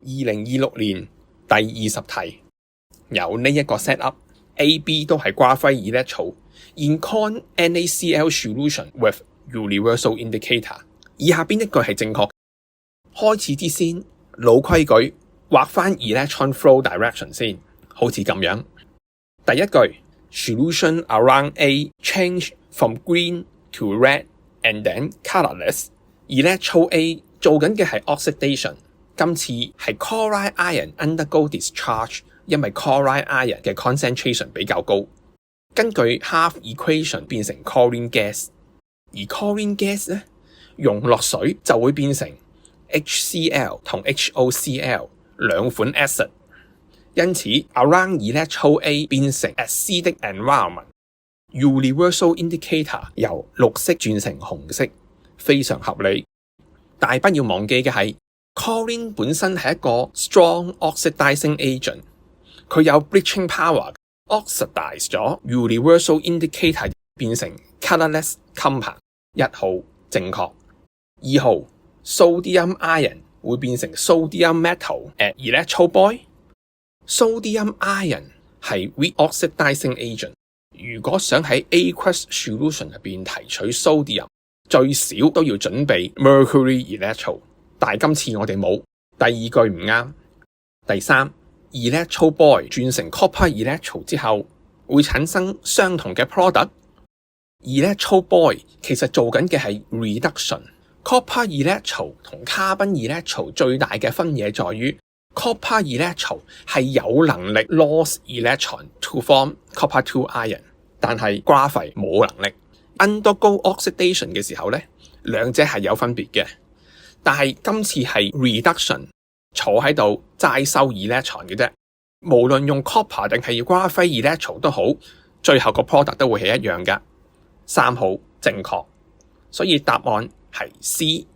2026年第20題，有呢一個 set up。A、B 都係 graphite electrode in corn NaCl solution with universal indicator。以下邊一句係正確？開始之先，老規矩，畫翻 electron flow direction 先，好似咁樣。第一句 solution around A change from green to red and then colorless。electrode A 做緊嘅係 oxidation， 今次係 chloride ion undergo discharge， 因為 chloride ion 嘅 concentration 比較高。根據 half equation 變成 chlorine gas， 而 chlorine gas 咧溶落水就會變成 HCl 同 HOCl 兩款 acid， 因此 around electrode A 變成 acidic environment。 universal indicator 由綠色轉成紅色，非常合理。但不要忘記嘅係 chlorine 本身係一個 strong oxidizing agent， 佢有 bleaching power， oxidize 咗 universal indicator 變成 colorless compound。1號正確。2號 sodium ion 會變成 sodium metal at electrode boil。 sodium ion 係 weak oxidizing agent， 如果想喺 aqueous solution 入邊提取 sodium， 最少都要準備 mercury electrode， 但係今次我哋冇。第二句唔啱。第三 electrode boil 轉成 copper electrode 之後會產生相同嘅 product。electrode boil 其實做緊嘅係 reduction。copper electrode 同 carbon electrode 最大嘅分野在於 copper electrode 係有能力 loss electron to form copper 2 ion， 但係 graphite 冇能力。undergo oxidation 嘅時候咧，兩者係有分別嘅。但係今次係 reduction， 坐喺度齋收 electron 嘅啫。無論用 copper 定係 graphite electrode 都好，最後個 product 都會係一樣㗎。3號正確，所以答案係 C。